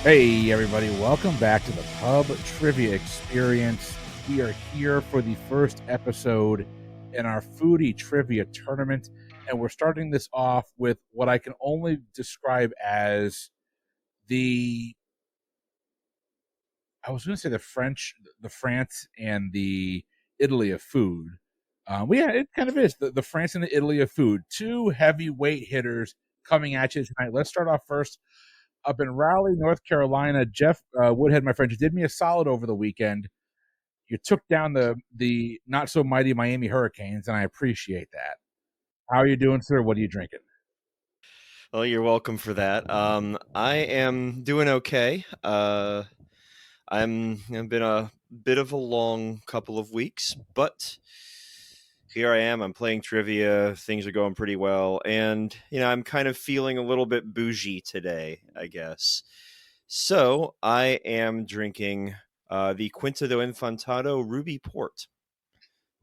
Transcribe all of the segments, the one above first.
Hey everybody, welcome back to the Pub Trivia Experience. We are here for the first episode in our Foodie Trivia Tournament, and we're starting this off with what I can only describe as the France and the Italy of food. It kind of is the France and the Italy of food. Two heavyweight hitters coming at you tonight. Let's start off first. Up in Raleigh, North Carolina, Jeff Woodhead, my friend, you did me a solid over the weekend. You took down the not so mighty Miami Hurricanes, and I appreciate that. How are you doing, sir? What are you drinking? Well, you're welcome for that. I am doing okay. I've been a bit of a long couple of weeks, but here I am. I'm playing trivia. Things are going pretty well, and I'm kind of feeling a little bit bougie today, I guess. So I am drinking the Quinta do Infantado Ruby Port.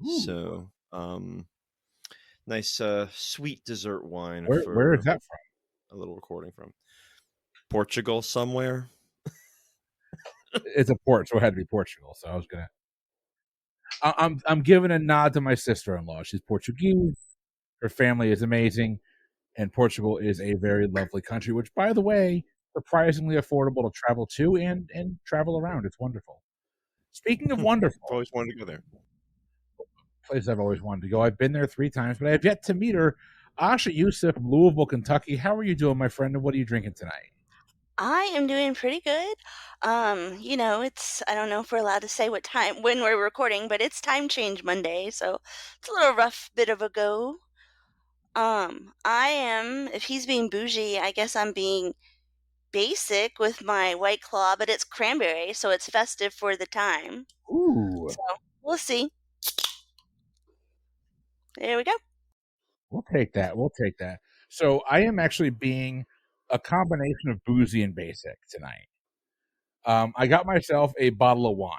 Ooh. So, nice sweet dessert wine. Where is that from? A little recording from Portugal somewhere. It's a port, so it had to be Portugal. So I was gonna. I'm giving a nod to my sister-in-law. She's Portuguese. Her family is amazing, and Portugal is a very lovely country. Which, by the way, surprisingly affordable to travel to and travel around. It's wonderful. Speaking of wonderful, I've always wanted to go there. Place I've always wanted to go. I've been there 3 times, but I have yet to meet her. Asha Yusuf from Louisville, Kentucky. How are you doing, my friend, and what are you drinking tonight? I am doing pretty good. I don't know if we're allowed to say what time when we're recording, but it's time change Monday, so it's a little rough bit of a go. If he's being bougie, I guess I'm being basic with my White Claw, but it's cranberry, so it's festive for the time. Ooh. So we'll see. There we go. We'll take that. So I am actually being a combination of boozy and basic tonight. I got myself a bottle of wine.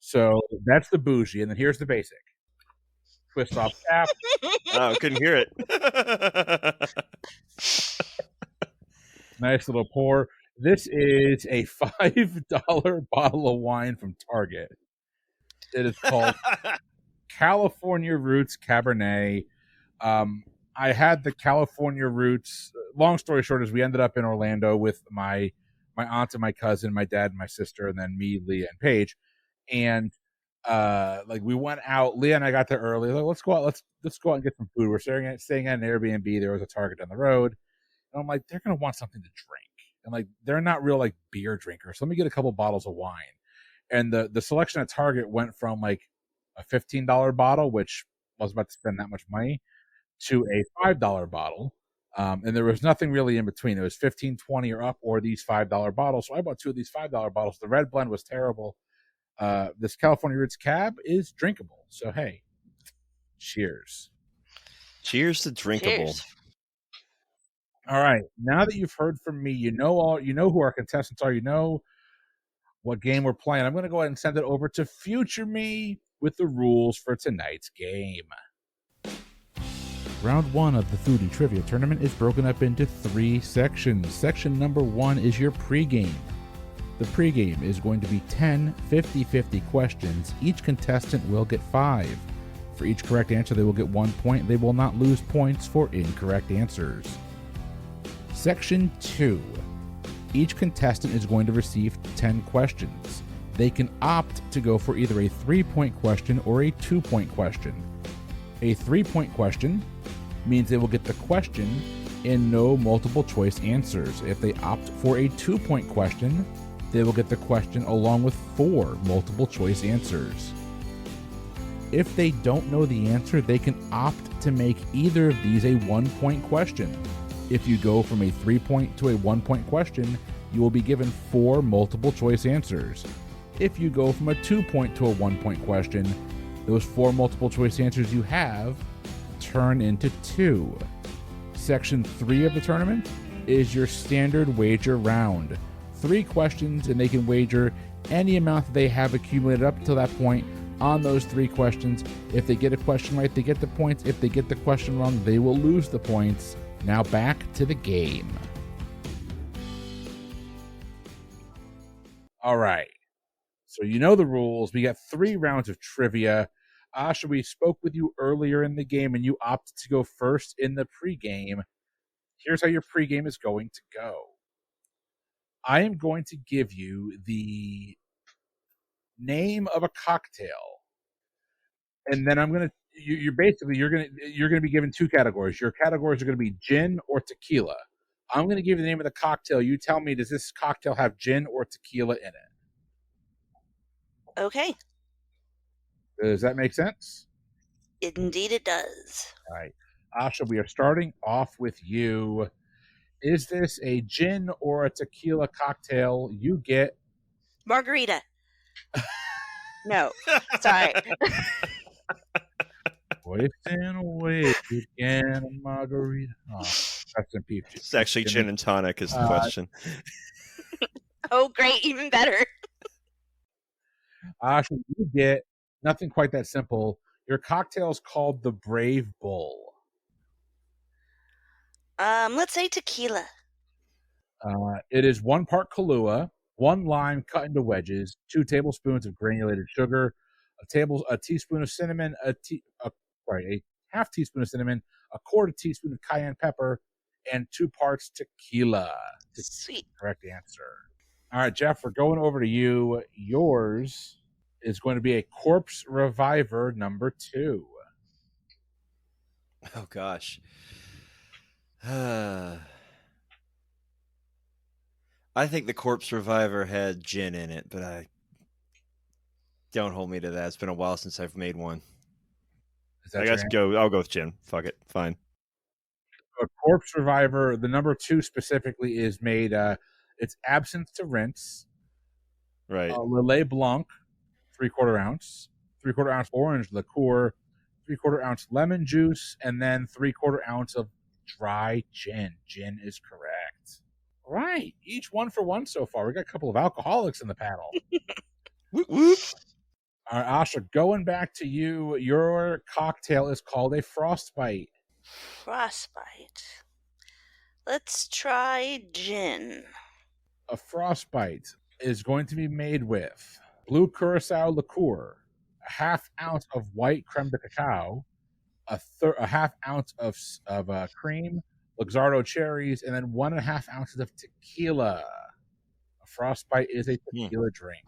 So that's the bougie, and then here's the basic. Twist off cap. Oh, couldn't hear it. Nice little pour. This is a $5 bottle of wine from Target. It is called California Roots Cabernet. I had the California Roots. Long story short is we ended up in Orlando with my aunt and my cousin, my dad and my sister, and then me, Leah, and Paige. And we went out. Leah and I got there early. Like, let's go out. Let's go out and get some food. We're staying at an Airbnb. There was a Target down the road, and I'm like, they're gonna want something to drink, and like they're not real like beer drinkers. So let me get a couple bottles of wine. And the selection at Target went from like a $15 bottle, which I was about to spend that much money, to a $5 bottle. And there was nothing really in between. It was 15, 20 or up, or these $5 bottles. So I bought 2 of these $5 bottles. The red blend was terrible. This California Roots Cab is drinkable. So, hey, cheers. Cheers to drinkable. Cheers. All right. Now that you've heard from me, you know who our contestants are. You know what game we're playing. I'm going to go ahead and send it over to Future Me with the rules for tonight's game. Round 1 of the Foodie Trivia Tournament is broken up into 3 sections. Section number 1 is your pregame. The pregame is going to be 10 50-50 questions. Each contestant will get 5. For each correct answer, they will get 1 point. They will not lose points for incorrect answers. Section 2. Each contestant is going to receive 10 questions. They can opt to go for either a 3-point question or a 2-point question. A 3-point question means they will get the question and no multiple choice answers. If they opt for a 2-point question, they will get the question along with 4 multiple choice answers. If they don't know the answer, they can opt to make either of these a 1-point question. If you go from a 3-point to a 1-point question, you will be given 4 multiple choice answers. If you go from a 2-point to a 1-point question, those 4 multiple choice answers you have turn into 2. Section 3 of the tournament is your standard wager round. 3 questions, and they can wager any amount that they have accumulated up to that point on those 3 questions. If they get a question right, they get the points. If they get the question wrong, they will lose the points. Now back to the game. All right. So you know the rules. We got 3 rounds of trivia. Asha, we spoke with you earlier in the game, and you opted to go first in the pregame. Here's how your pregame is going to go. I am going to give you the name of a cocktail, and then I'm gonna you're gonna be given 2 categories. Your categories are gonna be gin or tequila. I'm gonna give you the name of the cocktail. You tell me, does this cocktail have gin or tequila in it? Okay. Does that make sense? Indeed it does. All right. Asha, we are starting off with you. Is this a gin or a tequila cocktail? You get Margarita. No. Sorry. wasting away again a margarita. Oh, that's in peach. It's actually gin and tonic is the question. Oh, great. Even better. Asha, you get nothing quite that simple. Your cocktail is called the Brave Bull. Let's say tequila. It is 1 part Kahlua, 1 lime cut into wedges, 2 tablespoons of granulated sugar, a teaspoon of cinnamon, a half teaspoon of cinnamon, a quarter teaspoon of cayenne pepper, and 2 parts tequila. Sweet. Correct answer. All right, Jeff, we're going over to you. Yours is going to be a Corpse Reviver number 2. Oh, gosh. I think the Corpse Reviver had gin in it, but don't hold me to that. It's been a while since I've made one. I guess I'll go with gin. Fuck it. Fine. A Corpse Reviver, the number 2 specifically, is made, it's absinthe to rinse. Right. Lillet Blanc, 3/4 ounce, 3/4 ounce orange liqueur, 3/4 ounce lemon juice, and then 3/4 ounce of dry gin. Gin is correct. Right. Each 1 for 1 so far. We got a couple of alcoholics in the panel. Whoop, whoop. All right, Asha, going back to you, your cocktail is called a Frostbite. Frostbite. Let's try gin. A Frostbite is going to be made with blue curacao liqueur, a half ounce of white creme de cacao, a half ounce of cream, Luxardo cherries, and then 1.5 ounces of tequila. A Frostbite is a tequila drink.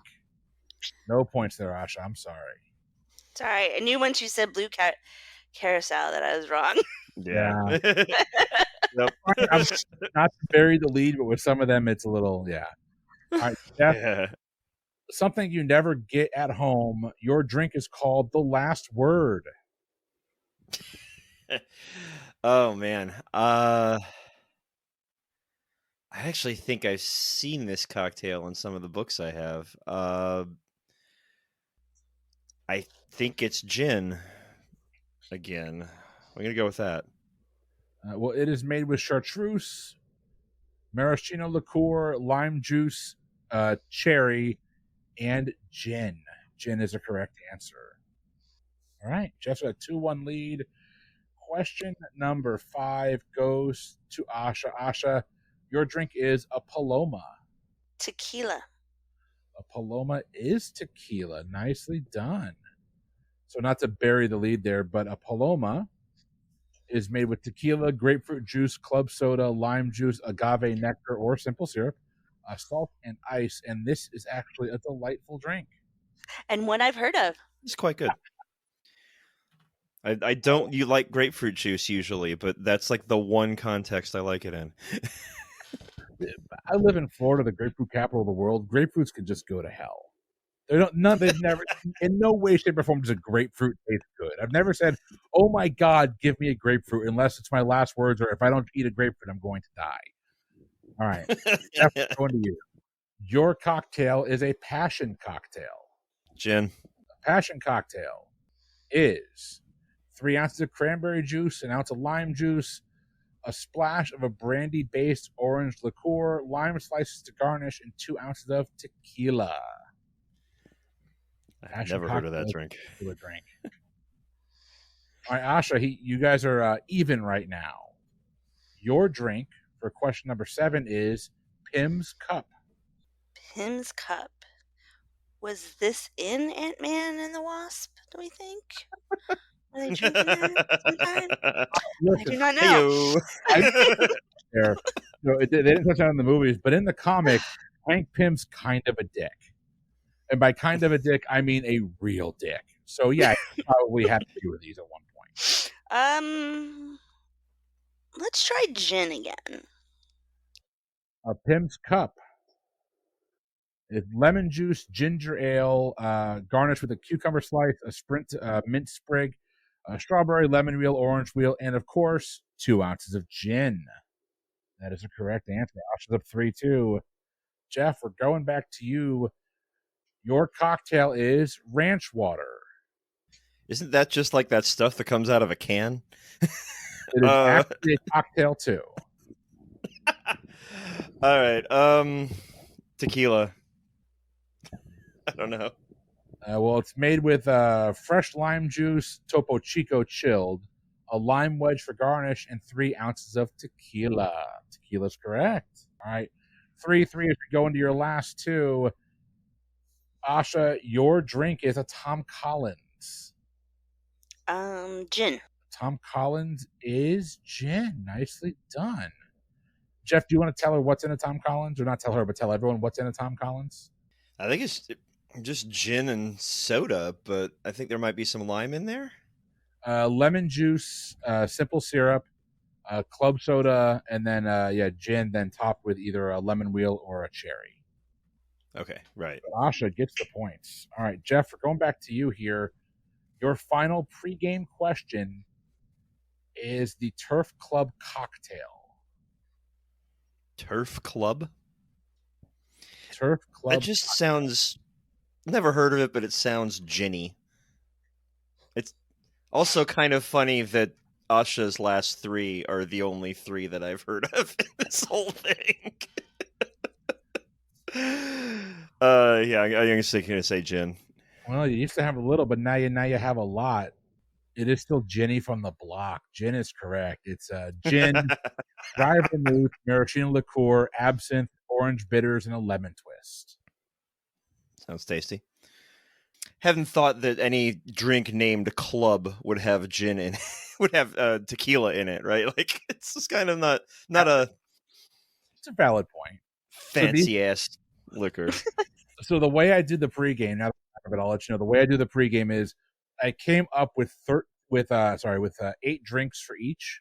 No points there, Asha. I'm sorry. Sorry. I knew once you said blue carousel that I was wrong. Yeah. Nope. I'm not to bury the lead, but with some of them, it's a little, yeah. All right, Jeff, Yeah. something you never get at home. Your drink is called The Last Word. Oh, man. I actually think I've seen this cocktail in some of the books I have. I think it's gin again. I'm going to go with that. Well, it is made with chartreuse, maraschino liqueur, lime juice, cherry, and gin. Gin is a correct answer. All right, Jeff's got a 2-1 lead. Question number 5 goes to Asha. Asha, your drink is a Paloma. Tequila. A Paloma is tequila. Nicely done. So not to bury the lead there, but a Paloma is made with tequila, grapefruit juice, club soda, lime juice, agave nectar, or simple syrup, salt, and ice. And this is actually a delightful drink. And one I've heard of. It's quite good. I don't you like grapefruit juice usually, but that's like the one context I like it in. I live in Florida, the grapefruit capital of the world. Grapefruits could just go to hell. They've never, in no way, shape, or form does a grapefruit taste good. I've never said, "Oh my God, give me a grapefruit," unless it's my last words, or if I don't eat a grapefruit, I'm going to die. All right, Jeff, going to you. Your cocktail is a passion cocktail. Gin. A passion cocktail is 3 ounces of cranberry juice, 1 ounce of lime juice, a splash of a brandy-based orange liqueur, lime slices to garnish, and 2 ounces of tequila. I've never heard of that drink. Drink. All right, Asha, you guys are even right now. Your drink for question number 7 is Pim's Cup. Pim's Cup. Was this in Ant-Man and the Wasp, do we think? Were they drinking that sometime? I Listen, do not know. Heyo. I there. They didn't touch on it in the movies, but in the comics, Hank Pym's kind of a dick. And by kind of a dick, I mean a real dick. So yeah, he probably had a few of these at one point. Let's try gin again. A Pym's Cup. It's lemon juice, ginger ale, garnished with a cucumber slice, a sprint mint sprig, a strawberry, lemon wheel, orange wheel, and of course, 2 ounces of gin. That is the correct answer. Asha's up 3-2. Jeff, we're going back to you. Your cocktail is ranch water. Isn't that just like that stuff that comes out of a can? It is actually a cocktail too. All right. Tequila. I don't know. Well, it's made with fresh lime juice, Topo Chico chilled, a lime wedge for garnish, and 3 ounces of tequila. Tequila's correct. All right. 3-3 as we go into your last two. Asha, your drink is a Tom Collins. Gin. Tom Collins is gin. Nicely done. Jeff, do you want to tell her what's in a Tom Collins? Or not tell her, but tell everyone what's in a Tom Collins? I think it's just gin and soda, but I think there might be some lime in there. Lemon juice, simple syrup, club soda, and then gin, then topped with either a lemon wheel or a cherry. Okay, right. But Asha gets the points. All right, Jeff, we're going back to you here. Your final pregame question is the Turf Club cocktail. Turf Club? Turf Club. That just sounds... Never heard of it, but it sounds ginny. It's also kind of funny that Asha's last 3 are the only 3 that I've heard of in this whole thing. Yeah, I'm just going to say gin. Well, you used to have a little, but now you have a lot. It is still Ginny from the block. Gin is correct. It's gin, dry vermouth, maraschino liqueur, absinthe, orange bitters, and a lemon twist. Sounds tasty. Haven't thought that any drink named Club would have gin in, would have tequila in it, right? Like it's just kind of not a. It's a valid point. Fancy ass liquor. So the way I did the pregame, now that I'll let you know, the way I do the pregame is I came up with 8 drinks for each,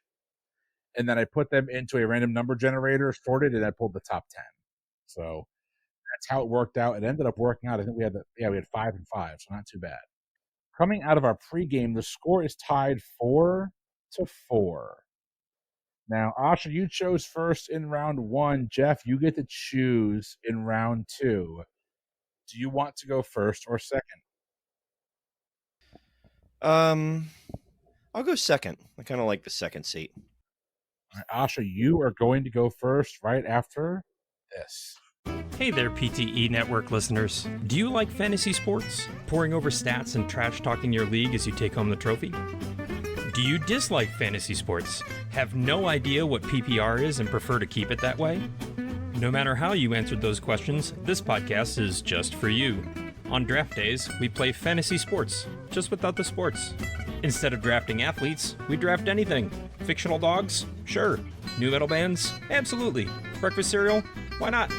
and then I put them into a random number generator, sorted, and I pulled the top 10. So that's how it worked out. It ended up working out. I think we had 5 and 5, so not too bad. Coming out of our pregame, the score is tied 4-4. Now, Asha, you chose first in round 1. Jeff, you get to choose in round 2. Do you want to go first or second? I'll go second. I kind of like the second seat. All right, Asha, you are going to go first right after this. Hey there, PTE Network listeners. Do you like fantasy sports? Pouring over stats and trash talking your league as you take home the trophy? Do you dislike fantasy sports? Have no idea what PPR is and prefer to keep it that way? No matter how you answered those questions, this podcast is just for you. On draft days, we play fantasy sports, just without the sports. Instead of drafting athletes, we draft anything. Fictional dogs? Sure. New metal bands? Absolutely. Breakfast cereal? Why not?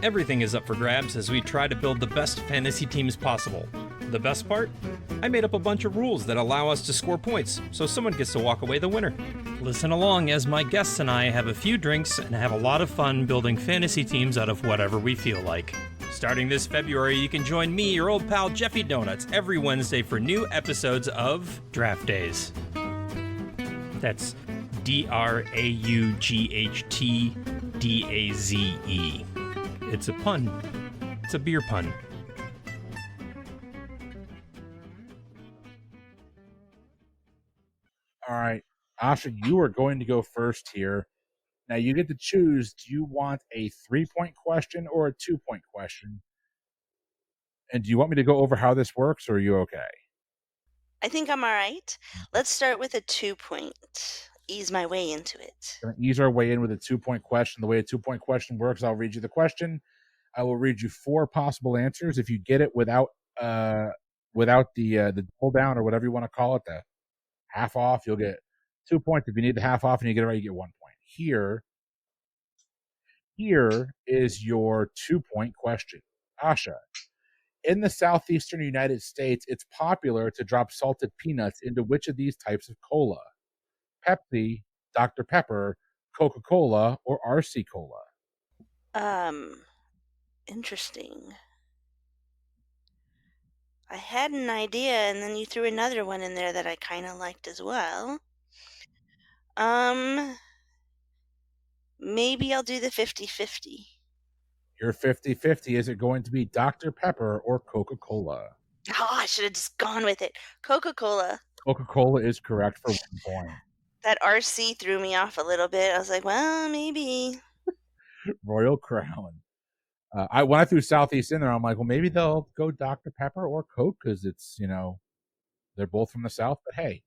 Everything is up for grabs as we try to build the best fantasy teams possible. The best part? I made up a bunch of rules that allow us to score points, so someone gets to walk away the winner. Listen along as my guests and I have a few drinks and have a lot of fun building fantasy teams out of whatever we feel like. Starting this February, you can join me, your old pal Jeffy Donuts, every Wednesday for new episodes of Draft Days. That's DRAUGHTDAZE. It's a pun. It's a beer pun. All right, Asha, you are going to go first here. Now you get to choose. Do you want a 3-point question or a 2-point question? And do you want me to go over how this works, or are you okay? I think I'm all right. Let's start with a 2-point. Ease my way into it. We're going to ease our way in with a 2-point question. The way a 2-point question works, I'll read you the question. I will read you 4 possible answers. If you get it without the pull down or whatever you want to call it, the half off, you'll get 2 points. If you need the half off and you get it right, you get 1 point. Here is your 2-point question. Asha, in the southeastern United States, it's popular to drop salted peanuts into which of these types of cola? Pepsi, Dr. Pepper, Coca-Cola, or RC Cola? Interesting. I had an idea, and then you threw another one in there that I kind of liked as well. Maybe I'll do the 50-50. Your 50-50, is it going to be Dr. Pepper or Coca-Cola? Oh, I should have just gone with it. Coca-Cola. Coca-Cola is correct for 1 point. That RC threw me off a little bit. I was like, well, maybe. Royal Crown. When I threw Southeast in there, I'm like, well, maybe they'll go Dr. Pepper or Coke because it's, they're both from the South. But hey,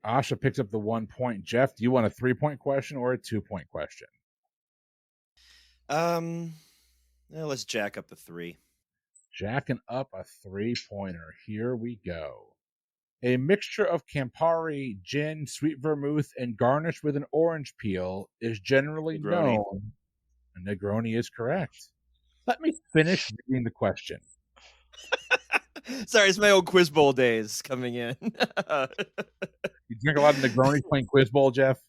Asha picks up the 1 point. Jeff, do you want a 3-point question or a 2-point question? Let's jack up the 3. Jacking up a 3-pointer. Here we go. A mixture of Campari, gin, sweet vermouth, and garnished with an orange peel is generally Negroni. known. A Negroni is correct. Let me finish reading the question. Sorry, it's my old Quiz Bowl days coming in. You drink a lot of Negronis playing Quiz Bowl, Jeff?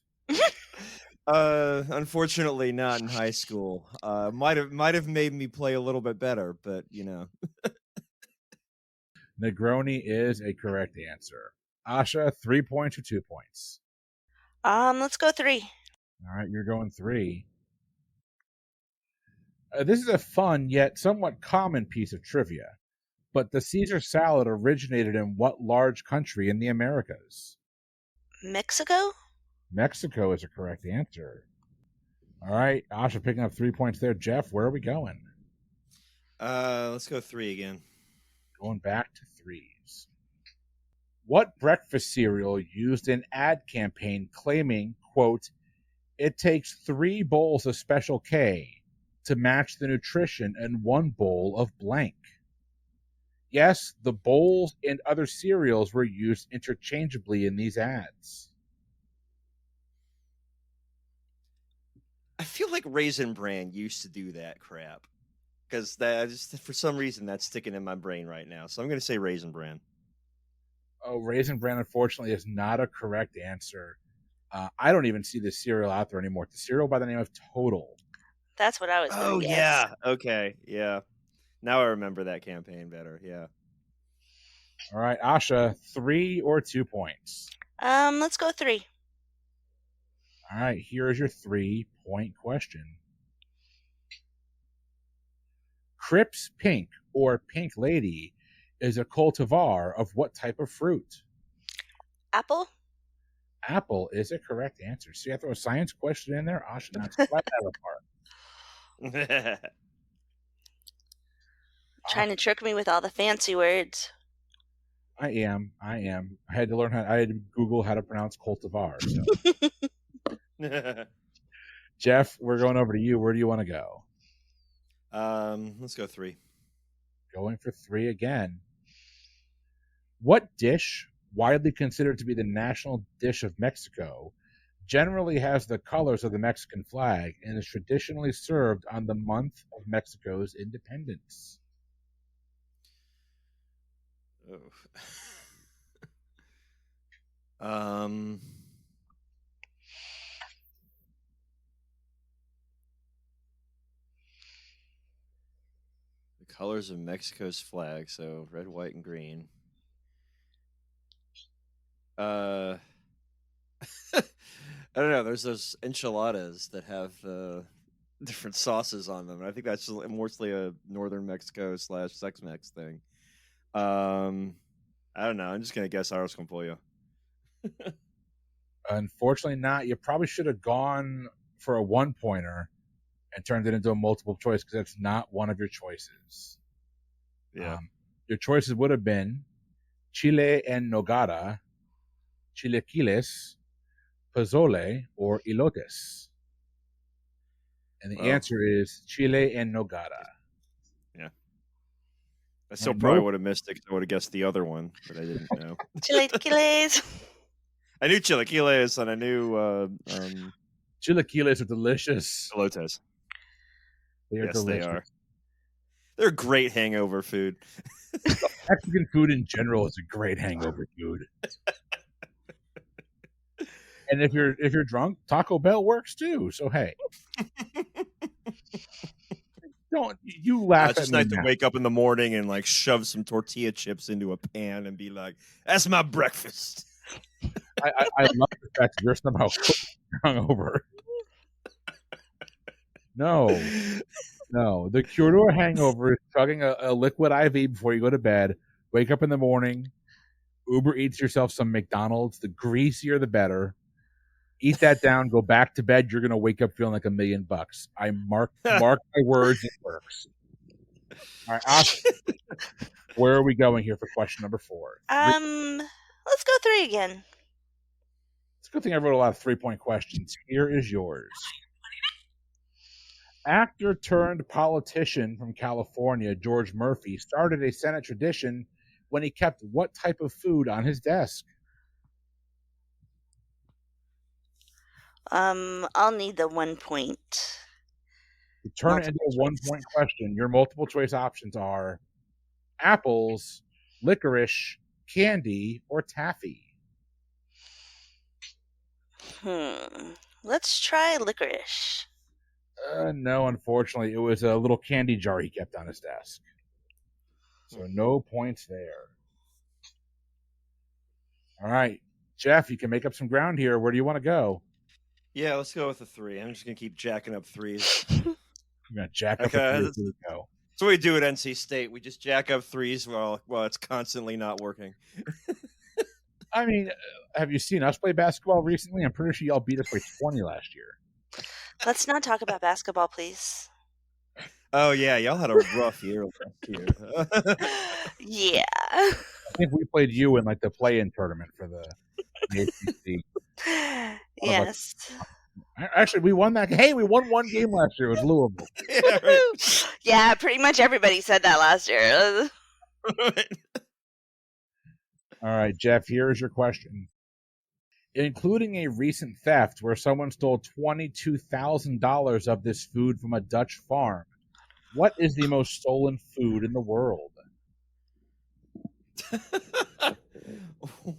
Unfortunately, not in high school. Might have made me play a little bit better, but Negroni is a correct answer. Asha, 3 points or 2 points? Let's go 3. All right, you're going 3. This is a fun yet somewhat common piece of trivia, but the Caesar salad originated in what large country in the Americas? Mexico? Mexico is a correct answer. All right, Asha picking up 3 points there. Jeff, where are we going? Let's go 3 again. Going back to 3s. What breakfast cereal used an ad campaign claiming, quote, it takes 3 bowls of Special K to match the nutrition in 1 bowl of blank? Yes, the bowls and other cereals were used interchangeably in these ads. I feel like Raisin Bran used to do that crap. Because for some reason that's sticking in my brain right now. So I'm going to say Raisin Bran. Oh, Raisin Bran, unfortunately, is not a correct answer. I don't even see this cereal out there anymore. It's a cereal by the name of Total. That's what I was going to guess. Yeah. Okay. Yeah. Now I remember that campaign better. Yeah. All right, Asha, 3 or 2 points? Let's go 3. All right, here is your 3-point question. Crips Pink or Pink Lady is a cultivar of what type of fruit? Apple? Apple is a correct answer. So you have to throw a science question in there. Asha knocks right out of the park. Trying to trick me with all the fancy words. I am. I had to I had to Google how to pronounce cultivar. So. Jeff, we're going over to you. Where do you want to go? Let's go 3. Going for 3 again. What dish, widely considered to be the national dish of Mexico, generally has the colors of the Mexican flag and is traditionally served on the month of Mexico's independence? Oh. The colors of Mexico's flag, so red, white, and green. I don't know. There's those enchiladas that have different sauces on them. And I think that's mostly a northern Mexico / Sex-Mex thing. I don't know. I'm just gonna guess arroz con pollo. Unfortunately, not. You probably should have gone for a 1-pointer and turned it into a multiple choice because that's not one of your choices. Yeah. Your choices would have been chile en nogada, chilaquiles, pozole, or elotes. And the answer is chile en nogada. I still And probably no- would have missed it 'cause I would have guessed the other one, but I didn't know. Chilaquiles. I knew chilaquiles and I knew Chilaquiles are delicious. elotes. They are Yes, delicious. they are. They're great hangover food. Mexican food in general is a great hangover food. And if you're drunk, Taco Bell works too. So hey, don't you laugh It's at just me nice to now. wake up in the morning and like shove some tortilla chips into a pan and be like, "That's my breakfast." I love the fact that you're somehow hungover. No. The cure to a hangover is chugging a liquid IV before you go to bed. Wake up in the morning, Uber Eats yourself some McDonald's. The greasier, the better. Eat that down. Go back to bed. You're gonna wake up feeling like $1 million. I mark my words. It works. All right, Asha, where are we going here for question number 4? Let's go 3 again. It's a good thing I wrote a lot of 3-point questions. Here is yours. Actor turned politician from California, George Murphy, started a Senate tradition when he kept what type of food on his desk? I'll need the 1 point. To turn it into a 1-point question, your multiple choice options are apples, licorice, candy, or taffy. Let's try licorice. No, unfortunately, it was a little candy jar he kept on his desk. So no points there. All right, Jeff, you can make up some ground here. Where do you want to go? Yeah, let's go with a 3. I'm just gonna keep jacking up 3s. You're gonna jack up Okay, a 3. that's- Here we go. That's what we do at NC State. We just jack up 3s while it's constantly not working. I mean, have you seen us play basketball recently? I'm pretty sure y'all beat us by 20 last year. Let's not talk about basketball, please. Oh yeah, y'all had a rough year last year. Yeah. I think we played you in like the play-in tournament for the ACC. Yes. Actually, we won that. Hey, we won one game last year. It was Louisville. Yeah, right. Yeah, pretty much everybody said that last year. All right, Jeff, here's your question. Including a recent theft where someone stole $22,000 of this food from a Dutch farm, what is the most stolen food in the world?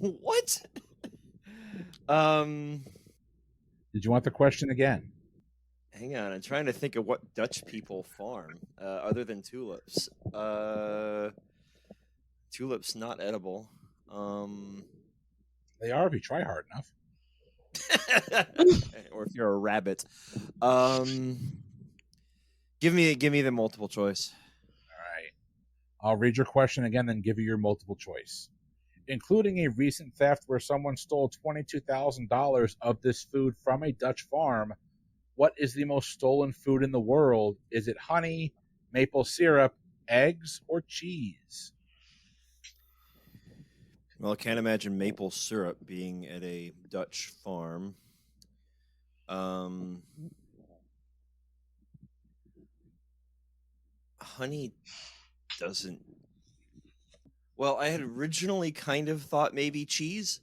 What? Did you want the question again? Hang on, I'm trying to think of what Dutch people farm other than tulips. Tulips not edible. They are if you try hard enough. Or if you're a rabbit. Give me the multiple choice. All right. I'll read your question again, then give you your multiple choice. Including a recent theft where someone stole $22,000 of this food from a Dutch farm, what is the most stolen food in the world? Is it honey, maple syrup, eggs, or cheese? Well, I can't imagine maple syrup being at a Dutch farm. Honey doesn't. Well, I had originally kind of thought maybe cheese,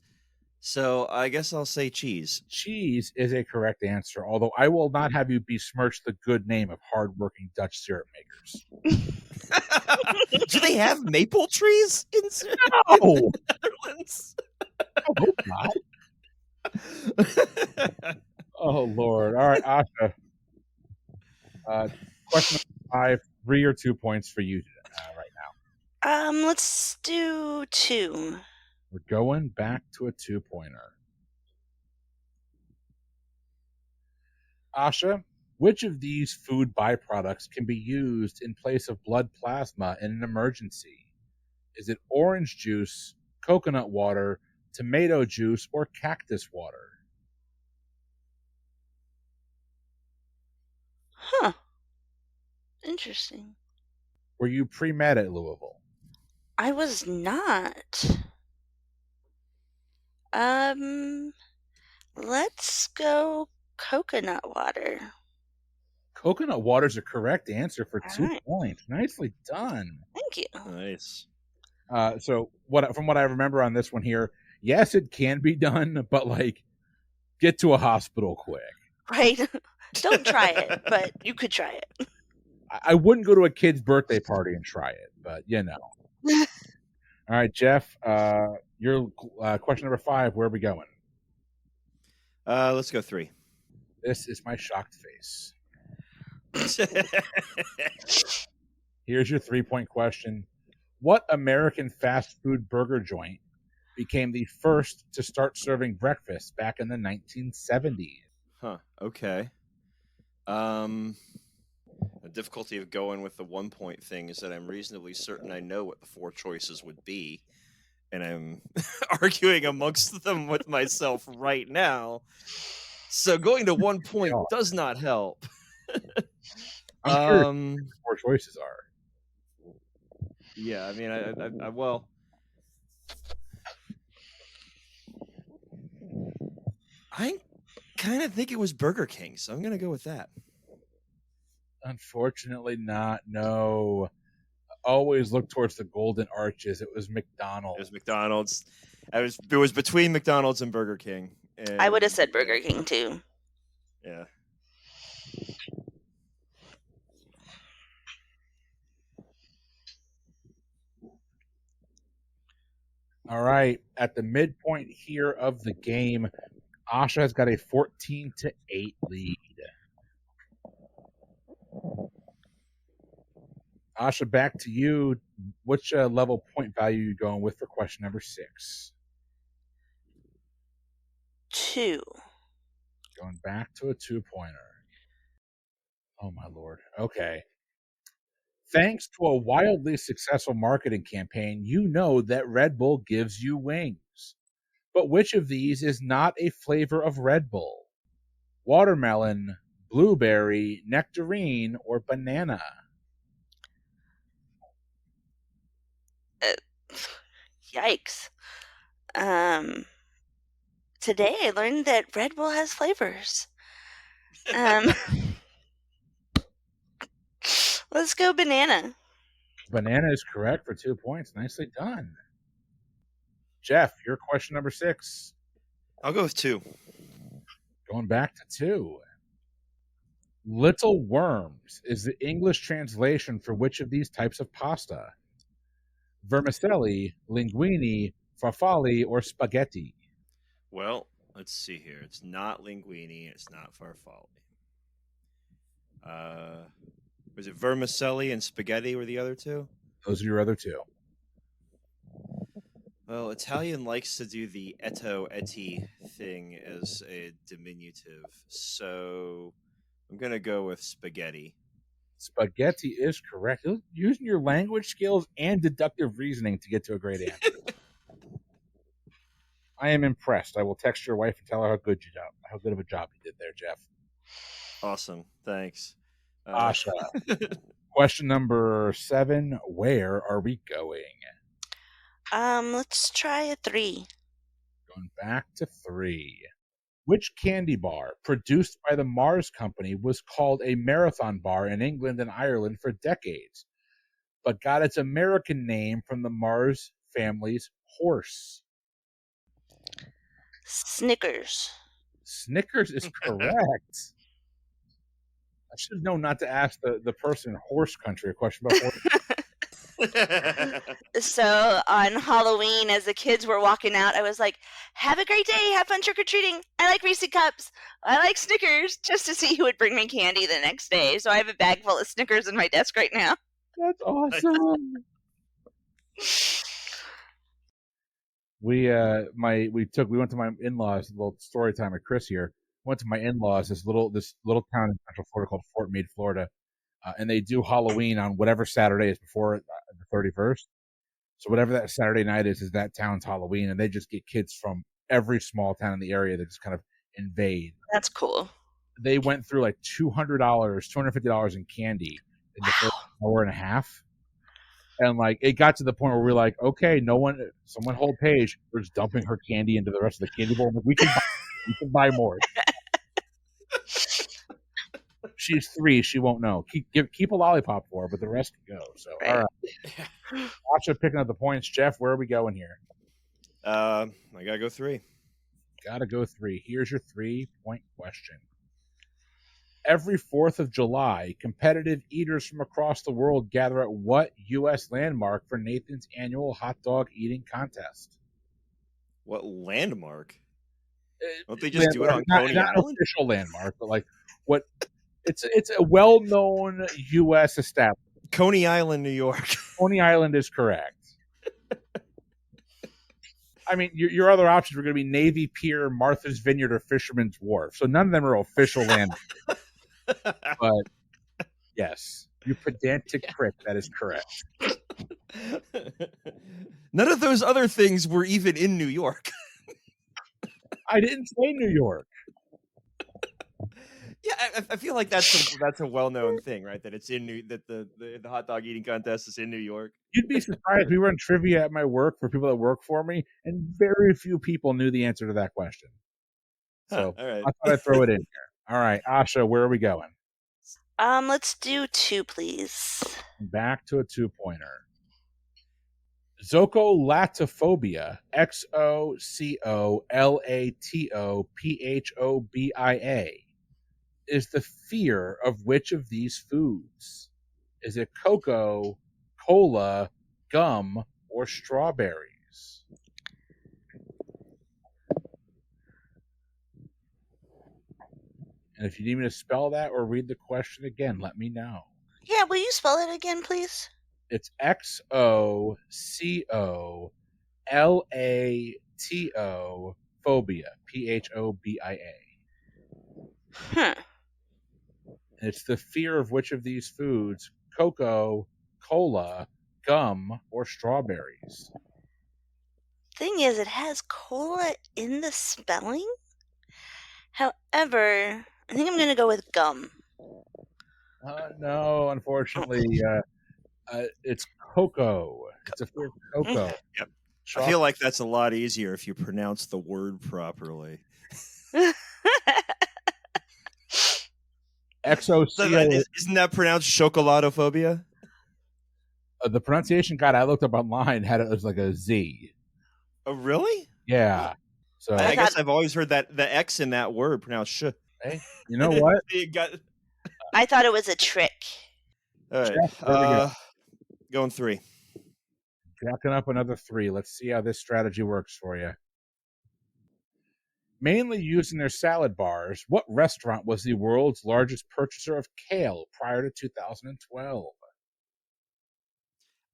so I guess I'll say cheese. Cheese is a correct answer, although I will not have you besmirch the good name of hardworking Dutch syrup makers. Do they have maple trees in No! the Netherlands? I hope not. Oh, Lord. All right, Asha. Question number 5, 3 or 2 points for you right now. Let's do 2. We're going back to a 2-pointer. Asha, which of these food byproducts can be used in place of blood plasma in an emergency? Is it orange juice, coconut water, tomato juice, or cactus water? Huh. Interesting. Were you pre-med at Louisville? I was not. Let's go coconut water. Coconut water is a correct answer for 2 Alright. points. Nicely done. Thank you. Nice. So from what I remember on this one here, yes, it can be done, but like, get to a hospital quick. Right? Don't try it, but you could try it. I wouldn't go to a kid's birthday party and try it, but you know. All right, Jeff, your question number 5. Where are we going? Let's go 3. This is my shocked face. Here's your 3-point question. What American fast food burger joint became the first to start serving breakfast back in the 1970s? Huh. Okay. The difficulty of going with the 1-point thing is that I'm reasonably certain I know what the 4 choices would be, and I'm arguing amongst them with myself right now. So going to 1 point does not help. I'm curious what the 4 choices are. Yeah, I mean, I well, I kind of think it was Burger King, so I'm gonna go with that. Unfortunately not. No. Always look towards the golden arches. It was McDonald's. It was McDonald's. It was between McDonald's and Burger King. And, I would have said Burger King too. Yeah. All right. At the midpoint here of the game, Asha has got a 14-8 lead. Asha, back to you. Which level point value are you going with for question number 6? 2. Going back to a 2-pointer. Oh, my Lord. Okay. Thanks to a wildly successful marketing campaign, you know that Red Bull gives you wings. But which of these is not a flavor of Red Bull? Watermelon, blueberry, nectarine, or banana? Yikes. Today I learned that Red Bull has flavors. Let's go banana. Banana is correct for 2 points. Nicely done. Jeff, your question number 6. I'll go with 2. Going back to 2. Little worms is the English translation for which of these types of pasta? Vermicelli, linguine, farfalle, or spaghetti? Well, let's see here. It's not linguine. It's not farfalle. Was it vermicelli and spaghetti were the other 2? Those are your other 2. Well, Italian likes to do the etto thing as a diminutive, so I'm going to go with spaghetti. Spaghetti is correct. You're using your language skills and deductive reasoning to get to a great answer. I am impressed. I will text your wife and tell her how good of a job you did there, Jeff. Awesome. Thanks. Asha, question number 7. Where are we going? Let's try a 3. Going back to 3. Which candy bar produced by the Mars Company was called a marathon bar in England and Ireland for decades, but got its American name from the Mars family's horse? Snickers. Snickers is correct. I should have known not to ask the person in horse country a question about horse. So on Halloween, as the kids were walking out, I was like, have a great day, have fun trick-or-treating. I like Reese's Cups. I like Snickers, just to see who would bring me candy the next day. So I have a bag full of Snickers in my desk right now. That's awesome. We went to my in-laws, a little story time with Chris here. Went to my in-laws, this little town in Central Florida called Fort Meade, Florida. And they do Halloween on whatever Saturday is before the 31st. So whatever that Saturday night is that town's Halloween, and they just get kids from every small town in the area that just kind of invade. That's cool. They went through like $250 in candy in the first hour and a half. And like it got to the point where we're like, okay, someone hold Paige. We're just dumping her candy into the rest of the candy bowl. Like, we can buy more. she's 3. She won't know. Keep a lollipop for her, but the rest can go. So, Right. all right. Asha picking up the points. Jeff, where are we going here? I gotta go 3. Gotta go 3. Here's your 3-point question. Every 4th of July, competitive eaters from across the world gather at what U.S. landmark for Nathan's annual hot dog eating contest? What landmark? Don't they just do it on not Coney an Island? official landmark, but like what? It's a well-known U.S. establishment. Coney Island, New York. Coney Island is correct. I mean, your other options were going to be Navy Pier, Martha's Vineyard, or Fisherman's Wharf. So none of them are official landmarks. But yes, you pedantic prick, that is correct. None of those other things were even in New York. I didn't say New York. Yeah, I feel like that's a well-known thing, right? That it's in the hot dog eating contest is in New York. You'd be surprised. We run trivia at my work for people that work for me, and very few people knew the answer to that question. So all right. I thought I'd throw it in here. All right, Asha, where are we going? Let's do 2, please. Back to a 2-pointer. Zocolatophobia, Xocolatophobia, is the fear of which of these foods? Is it cocoa, cola, gum, or strawberries? And if you need me to spell that or read the question again, let me know. Yeah, will you spell it again, please? It's Xocolatophobia, Phobia. And it's the fear of which of these foods? Cocoa, cola, gum, or strawberries? Thing is, it has cola in the spelling. However, I think I'm going to go with gum. No, unfortunately, it's cocoa. It's a fear of cocoa. Yep. I feel like that's a lot easier if you pronounce the word properly. Xocolatophobia. Isn't that pronounced chocolatophobia? The pronunciation guide I looked up online had it as like a Z. Oh, really? Yeah. So I guess I've always heard that the X in that word pronounced sh. Hey, you know what? I thought it was a trick. All right. Jeff, going 3. Jacking up another 3. Let's see how this strategy works for you. Mainly used in their salad bars, what restaurant was the world's largest purchaser of kale prior to 2012?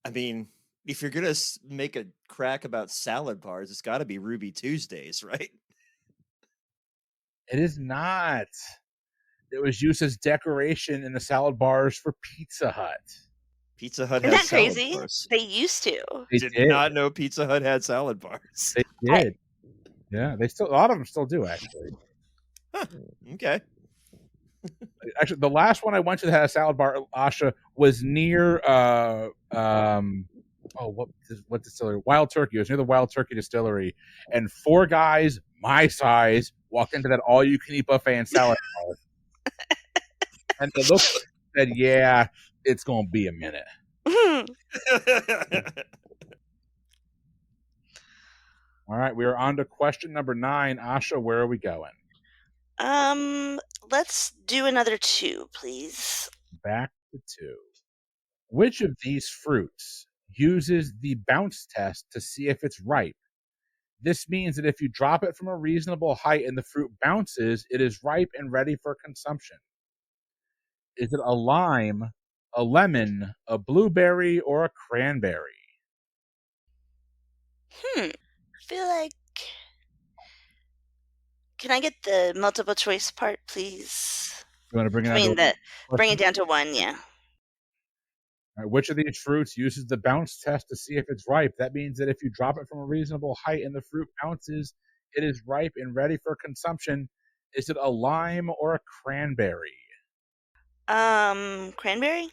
I mean, if you're going to make a crack about salad bars, it's got to be Ruby Tuesdays, right? It is not. It was used as decoration in the salad bars for Pizza Hut. Pizza Hut Isn't has that salad crazy? bars. They used to. They did did. not know Pizza Hut had salad bars. They did. Yeah, they still. A lot of them still do, actually. Huh. Okay. Actually, the last one I went to that had a salad bar, Asha, was near what distillery? Wild Turkey. It was near the Wild Turkey distillery, and 4 guys my size walked into that all-you-can-eat buffet and salad bar, and they looked and said, "Yeah, it's gonna be a minute." All right, we are on to question number 9. Asha, where are we going? Let's do another 2, please. Back to 2. Which of these fruits uses the bounce test to see if it's ripe? This means that if you drop it from a reasonable height and the fruit bounces, it is ripe and ready for consumption. Is it a lime, a lemon, a blueberry, or a cranberry? I feel like... Can I get the multiple choice part, please? You want to bring it Bring it down to 1, yeah. All right, which of these fruits uses the bounce test to see if it's ripe? That means that if you drop it from a reasonable height and the fruit bounces, it is ripe and ready for consumption. Is it a lime or a cranberry? Cranberry?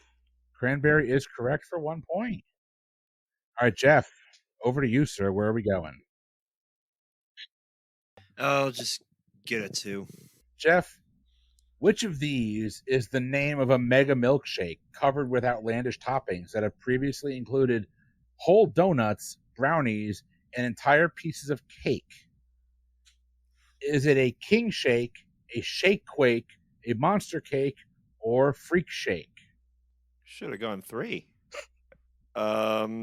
Cranberry is correct for 1 point. All right, Jeff, over to you, sir. Where are we going? I'll just get a 2. Jeff, Which of these is the name of a mega milkshake covered with outlandish toppings that have previously included whole donuts, brownies, and entire pieces of cake? Is it a king shake, a shake quake, a monster cake, or freak shake? Should have gone 3. Knock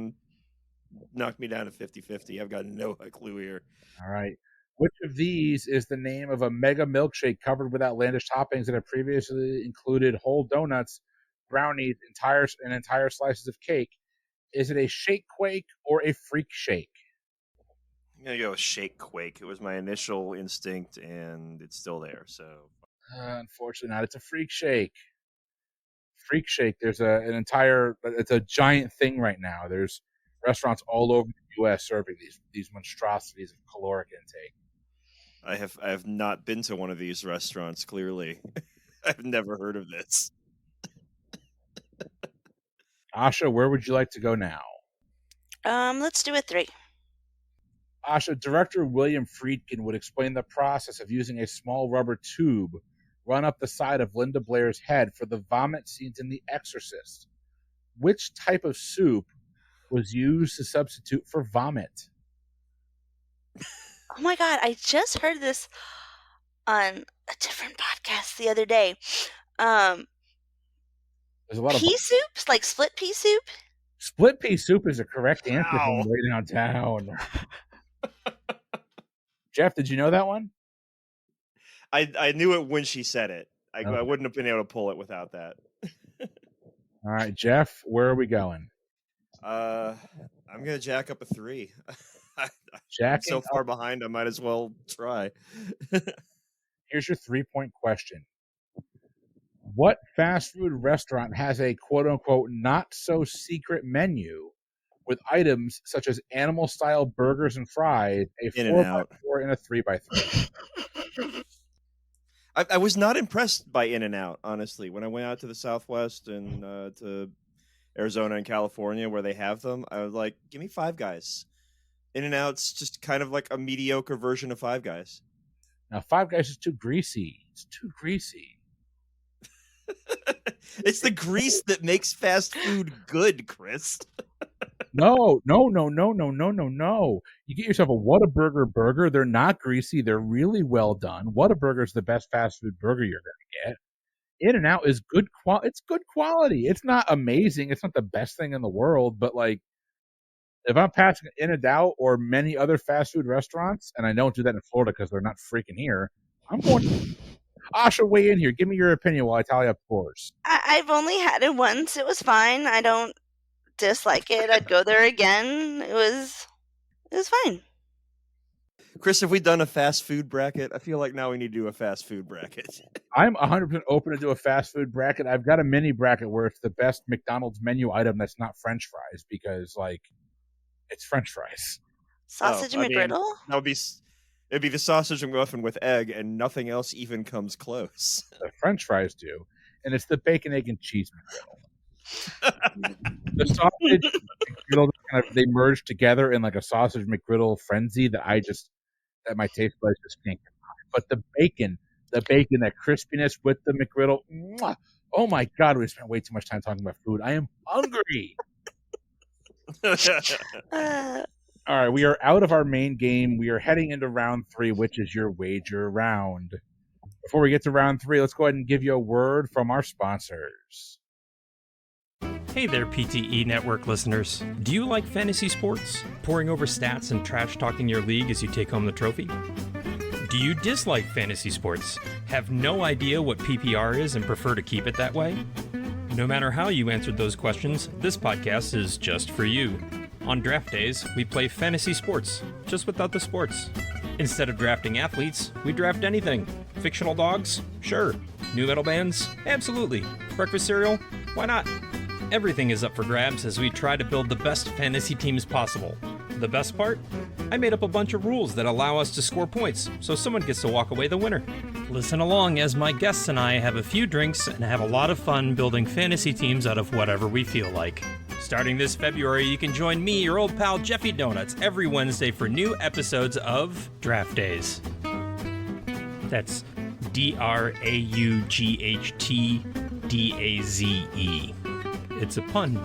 me down to 50-50. I've got no clue here. All right. Which of these is the name of a mega milkshake covered with outlandish toppings that have previously included whole donuts, brownies, entire slices of cake? Is it a shake quake or a freak shake? I'm going to go with shake quake. It was my initial instinct, and it's still there. So, Unfortunately not. It's a freak shake. Freak shake. There's it's a giant thing right now. There's restaurants all over the U.S. serving these monstrosities of caloric intake. I have not been to one of these restaurants, clearly. I've never heard of this. Asha, where would you like to go now? Let's do a 3. Asha, director William Friedkin would explain the process of using a small rubber tube run up the side of Linda Blair's head for the vomit scenes in The Exorcist. Which type of soup was used to substitute for vomit? Oh my god, I just heard this on a different podcast the other day. There's a lot pea soups, like split pea soup? Split pea soup is a correct answer Wow. from way downtown. Jeff, did you know that one? I knew it when she said it. I Okay. wouldn't have been able to pull it without that. All right, Jeff, where are we going? I'm going to jack up a 3. I'm Jacking so far up. behind, I might as well try. Here's your 3-point question. What fast food restaurant has a quote-unquote not-so-secret menu with items such as animal-style burgers and fries, a In-N-Out. 4x4 and a 3x3? I was not impressed by In-N-Out, honestly. When I went out to the Southwest and to Arizona and California where they have them, I was like, give me Five Guys. In-N-Out's just kind of like a mediocre version of Five Guys. Now, Five Guys is too greasy. It's too greasy. It's the grease that makes fast food good, Chris. No. You get yourself a Whataburger burger. They're not greasy. They're really well done. Whataburger is the best fast food burger you're going to get. In-N-Out is good quality. It's good quality. It's not amazing. It's not the best thing in the world, but like, if I'm passing In-N-Out or many other fast food restaurants, and I don't do that in Florida because they're not freaking here, I'm going. Asha, weigh in here. Give me your opinion while I tally up scores. I've only had it once. It was fine. I don't dislike it. I'd go there again. It was fine. Chris, have we done a fast food bracket? I feel like now we need to do a fast food bracket. I'm 100% open to do a fast food bracket. I've got a mini bracket where it's the best McDonald's menu item that's not French fries because, like, it's French fries. Sausage Oh, I McGriddle? mean, it'd be the sausage McMuffin with egg, and nothing else even comes close. The French fries do, and it's the bacon, egg, and cheese McGriddle. The sausage McGriddle, they merge together in like a sausage McGriddle frenzy that my taste buds just can't get behind. But the bacon, that crispiness with the McGriddle, mwah, oh my God, we spent way too much time talking about food. I am hungry. All right, we are out of our main game. We are heading into round 3, which is your wager round. Before we get to round 3, let's go ahead and give you a word from our sponsors. Hey there, PTE Network listeners. Do you like fantasy sports? Poring over stats and trash talking your league as you take home the trophy? Do you dislike fantasy sports? Have no idea what PPR is and prefer to keep it that way? No matter how you answered those questions, this podcast is just for you. On draft days, we play fantasy sports, just without the sports. Instead of drafting athletes, we draft anything. Fictional dogs? Sure. New metal bands? Absolutely. Breakfast cereal? Why not? Everything is up for grabs as we try to build the best fantasy teams possible. The best part? I made up a bunch of rules that allow us to score points, so someone gets to walk away the winner. Listen along as my guests and I have a few drinks and have a lot of fun building fantasy teams out of whatever we feel like. Starting this February, you can join me, your old pal Jeffy Donuts, every Wednesday for new episodes of Draft Days. That's DRAUGHTDAZE. It's a pun.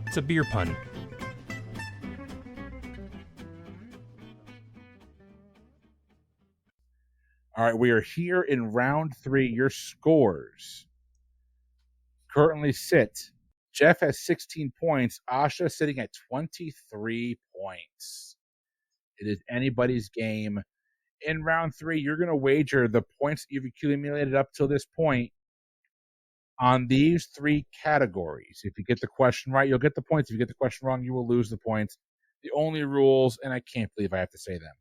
It's a beer pun. All right, we are here in round 3. Your scores currently sit. Jeff has 16 points. Asha sitting at 23 points. It is anybody's game. In round 3, you're going to wager the points you've accumulated up till this point on these 3 categories. If you get the question right, you'll get the points. If you get the question wrong, you will lose the points. The only rules, and I can't believe I have to say them,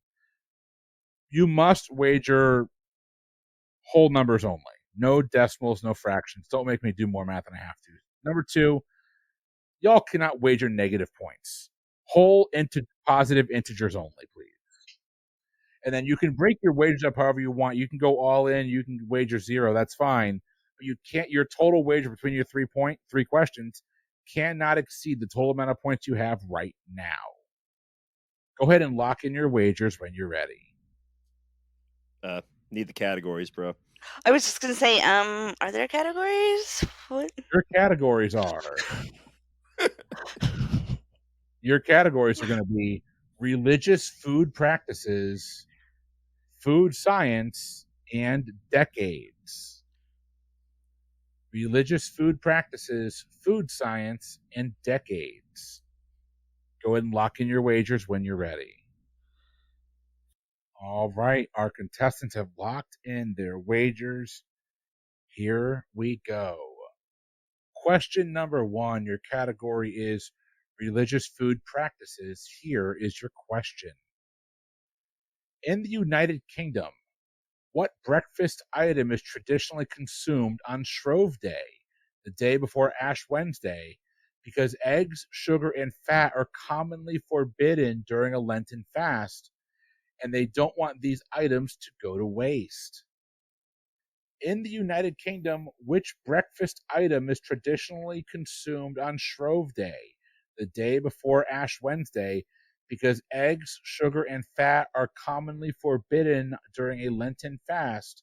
you must wager whole numbers only. No decimals, no fractions. Don't make me do more math than I have to. Number 2, y'all cannot wager negative points. Whole positive integers only, please. And then you can break your wagers up however you want. You can go all in. You can wager 0. That's fine. But you can't. Your total wager between your 3 questions cannot exceed the total amount of points you have right now. Go ahead and lock in your wagers when you're ready. Need the categories, bro. I was just gonna say, are there categories? What? Your categories are. Your categories are going to be religious food practices, food science, and decades. Religious food practices, food science, and decades. Go ahead and lock in your wagers when you're ready. All right, our contestants have locked in their wagers. Here we go. Question number 1, your category is religious food practices. Here is your question. In the United Kingdom, what breakfast item is traditionally consumed on Shrove Day, the day before Ash Wednesday, because eggs, sugar, and fat are commonly forbidden during a Lenten fast, and they don't want these items to go to waste? In the United Kingdom, which breakfast item is traditionally consumed on Shrove Day, the day before Ash Wednesday, because eggs, sugar, and fat are commonly forbidden during a Lenten fast,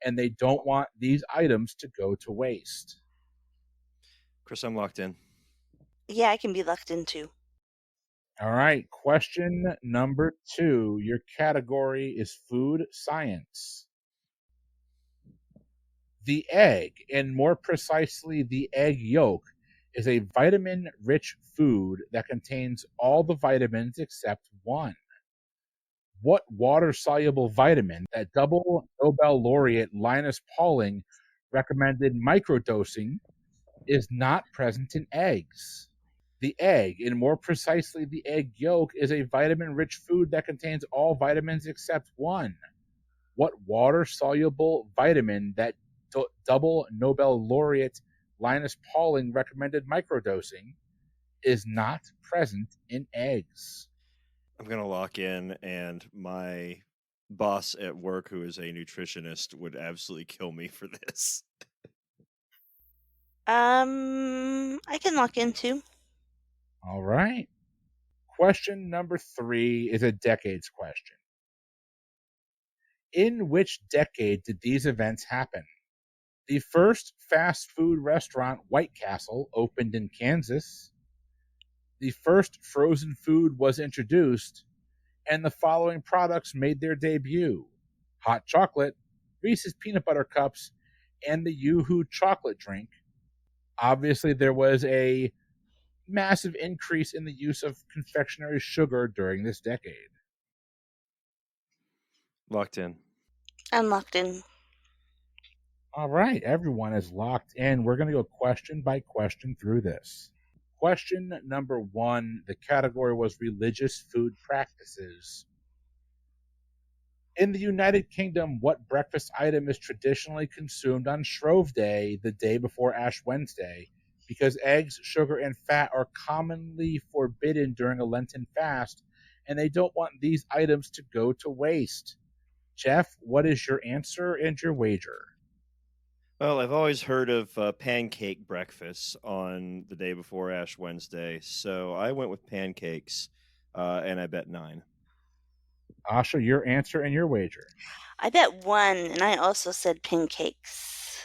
and they don't want these items to go to waste? Chris, I'm locked in. Yeah, I can be locked in too. All right, question number 2. Your category is food science. The egg, and more precisely the egg yolk, is a vitamin-rich food that contains all the vitamins except one. What water-soluble vitamin that double Nobel laureate Linus Pauling recommended microdosing is not present in eggs? The egg, and more precisely the egg yolk, is a vitamin-rich food that contains all vitamins except one. What water-soluble vitamin that double Nobel laureate Linus Pauling recommended microdosing is not present in eggs? I'm going to lock in, and my boss at work, who is a nutritionist, would absolutely kill me for this. I can lock in too. All right. Question number 3 is a decades question. In which decade did these events happen? The first fast food restaurant, White Castle, opened in Kansas. The first frozen food was introduced, and the following products made their debut: hot chocolate, Reese's peanut butter cups, and the Yoo-Hoo chocolate drink. Obviously, there was a massive increase in the use of confectionery sugar during this decade. Locked in. I'm locked in. All right, everyone is locked in. We're going to go question by question through this. Question number 1, the category was religious food practices. In the United Kingdom, what breakfast item is traditionally consumed on Shrove Day, the day before Ash Wednesday, because eggs, sugar, and fat are commonly forbidden during a Lenten fast, and they don't want these items to go to waste? Jeff, what is your answer and your wager? Well, I've always heard of pancake breakfasts on the day before Ash Wednesday, so I went with pancakes, and I bet 9. Asha, your answer and your wager. I bet 1, and I also said pancakes.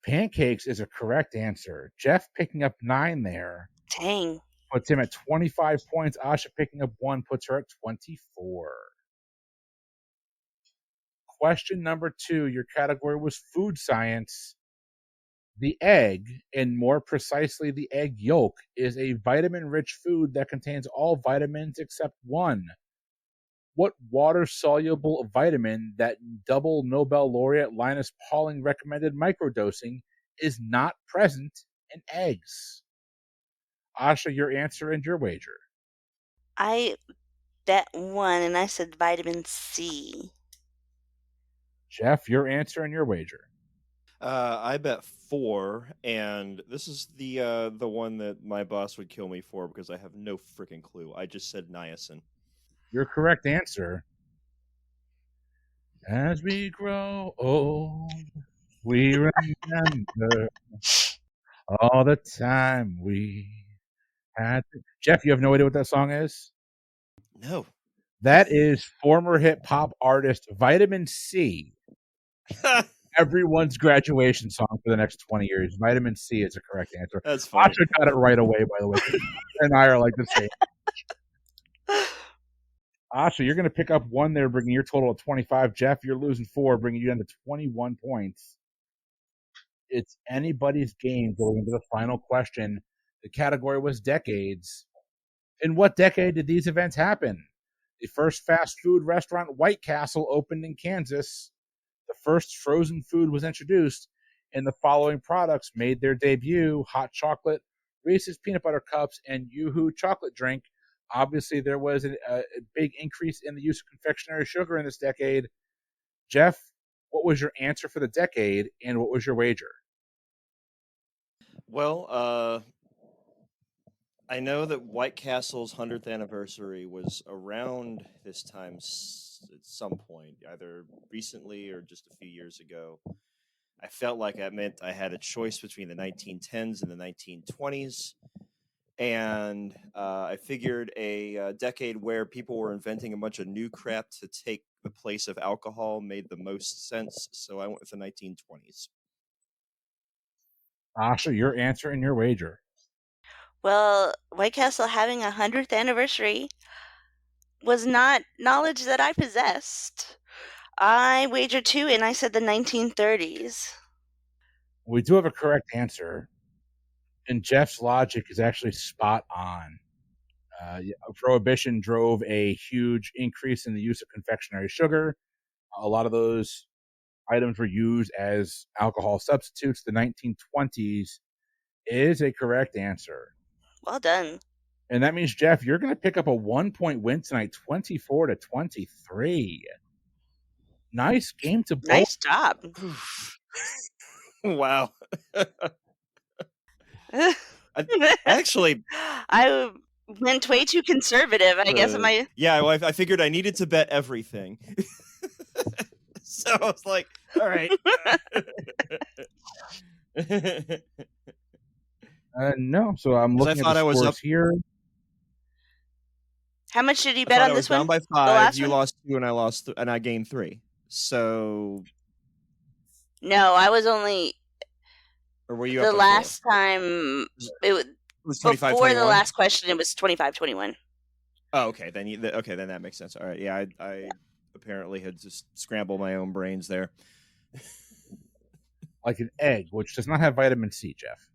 Pancakes is a correct answer. Jeff picking up 9 there Dang. puts him at 25 points. Asha picking up 1 puts her at 24. Question number 2, your category was food science. The egg, and more precisely the egg yolk, is a vitamin-rich food that contains all vitamins except one. What water-soluble vitamin that double Nobel laureate Linus Pauling recommended microdosing is not present in eggs? Asha, your answer and your wager. I bet 1, and I said vitamin C. Jeff, your answer and your wager. I bet 4, and this is the one that my boss would kill me for because I have no freaking clue. I just said niacin. Your correct answer. As we grow old, we remember all the time we had. Jeff, you have no idea what that song is? No. That is former hip hop artist Vitamin C. Everyone's graduation song for the next 20 years. Vitamin C is a correct answer. That's funny. Asha got it right away, by the way. And I are like the same. Asha, you're going to pick up 1 there, bringing your total of 25. Jeff, you're losing 4, bringing you down to 21 points. It's anybody's game going into the final question. The category was decades. In what decade did these events happen? The first fast food restaurant, White Castle, opened in Kansas. The first frozen food was introduced, and the following products made their debut: hot chocolate, Reese's peanut butter cups, and Yoo-Hoo chocolate drink. Obviously, there was a big increase in the use of confectionery sugar in this decade. Jeff, what was your answer for the decade, and what was your wager? Well, I know that White Castle's 100th anniversary was around this time at some point, either recently or just a few years ago. I felt like that meant I had a choice between the 1910s and the 1920s. And I figured a decade where people were inventing a bunch of new crap to take the place of alcohol made the most sense. So I went with the 1920s. Asha, your answer and your wager. Well, White Castle having a 100th anniversary was not knowledge that I possessed. I wagered 2, and I said the 1930s. We do have a correct answer, and Jeff's logic is actually spot on. Prohibition drove a huge increase in the use of confectionery sugar. A lot of those items were used as alcohol substitutes. The 1920s is a correct answer. Well done. And that means, Jeff, you're going to pick up a 1-point win tonight, 24-23. Nice game to both. Nice job. Wow. Actually, I went way too conservative, I guess. Yeah, well, I figured I needed to bet everything. So I was like, all right. No, so I'm looking at the scores here. How much did you bet on this one? I was down by 5. You lost 2, and I gained 3. So no, I was only. Or were you the up last 4? Time? It was 25, before 21? The last question. It was 25-21. Oh, okay. Then then that makes sense. All right. Yeah, I apparently had just scrambled my own brains there. Like an egg, which does not have vitamin C, Jeff.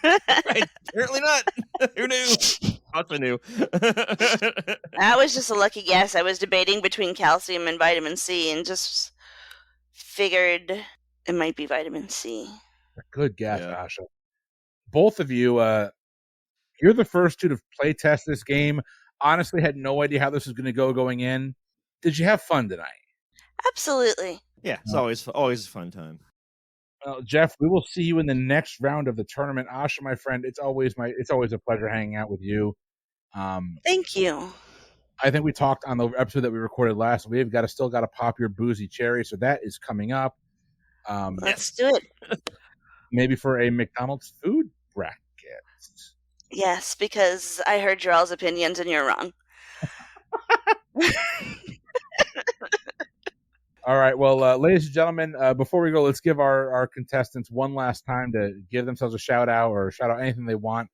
Right. Apparently not. Who knew? Also knew. That was just a lucky guess. I was debating between calcium and vitamin C and just figured it might be vitamin C. Good guess, Asha. Both of you, you're the first 2 to play test this game. Honestly, had no idea how this was going to go going in. Did you have fun tonight? Absolutely. Yeah, it's always a fun time. Well, Jeff, we will see you in the next round of the tournament. Asha, my friend, it's always a pleasure hanging out with you. Thank you. I think we talked on the episode that we recorded last week. We've still got to pop your boozy cherry, so that is coming up. Let's do it. Maybe for a McDonald's food bracket. Yes, because I heard your all's opinions and you're wrong. All right. Well, ladies and gentlemen, before we go, let's give our contestants one last time to give themselves a shout out or shout out anything they want.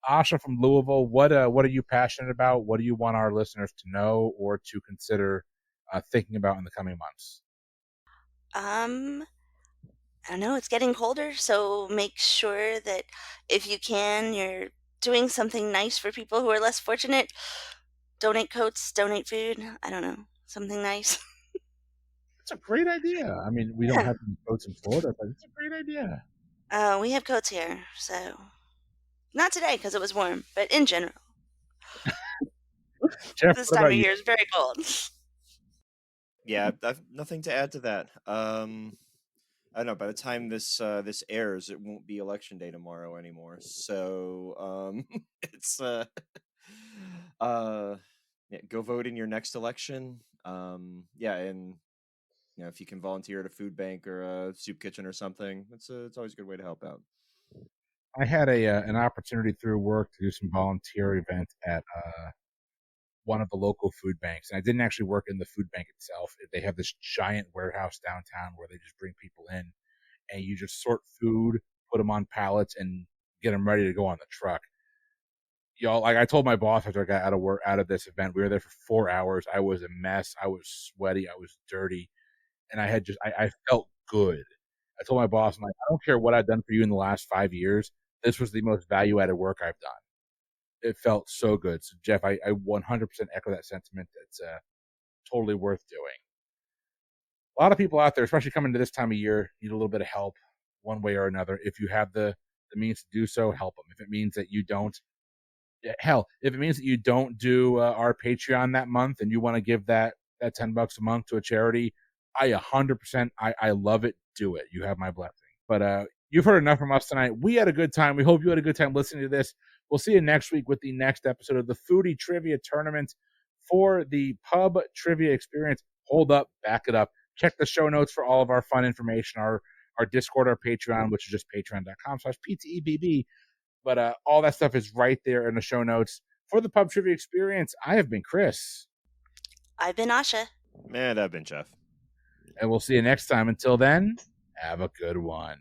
Asha from Louisville, what are you passionate about? What do you want our listeners to know or to consider thinking about in the coming months? I don't know, it's getting colder, so make sure that if you can, you're doing something nice for people who are less fortunate. Donate coats, donate food. I don't know, something nice. It's a great idea. I mean, we don't have any boats in Florida, but it's a great idea. We have coats here, so not today because it was warm, but in general, Jeff, this what time about of you? year is very cold. Yeah, I've nothing to add to that. I don't know. By the time this airs, it won't be election day tomorrow anymore. So it's yeah, go vote in your next election. Yeah, and if you can volunteer at a food bank or a soup kitchen or something, it's always a good way to help out. I had an opportunity through work to do some volunteer event at one of the local food banks, and I didn't actually work in the food bank itself. They have this giant warehouse downtown where they just bring people in, and you just sort food, put them on pallets, and get them ready to go on the truck. Y'all, like I told my boss after I got out of this event, we were there for 4 hours. I was a mess. I was sweaty. I was dirty, and I felt good. I told my boss, I'm like, I don't care what I've done for you in the last 5 years. This was the most value added work I've done. It felt so good. So Jeff, I 100% echo that sentiment. It's totally worth doing. A lot of people out there, especially coming to this time of year, need a little bit of help one way or another. If you have the means to do so, help them. If it means that you don't, hell, if it means that you don't do our Patreon that month and you want to give that $10 a month to a charity, I 100%, I love it. Do it. You have my blessing. But you've heard enough from us tonight. We had a good time. We hope you had a good time listening to this. We'll see you next week with the next episode of the Foodie Trivia Tournament for the Pub Trivia Experience. Hold up, back it up. Check the show notes for all of our fun information, our Discord, our Patreon, which is just patreon.com/PTEBB. But all that stuff is right there in the show notes. For the Pub Trivia Experience, I have been Chris. I've been Asha. And I've been Jeff. And we'll see you next time. Until then, have a good one.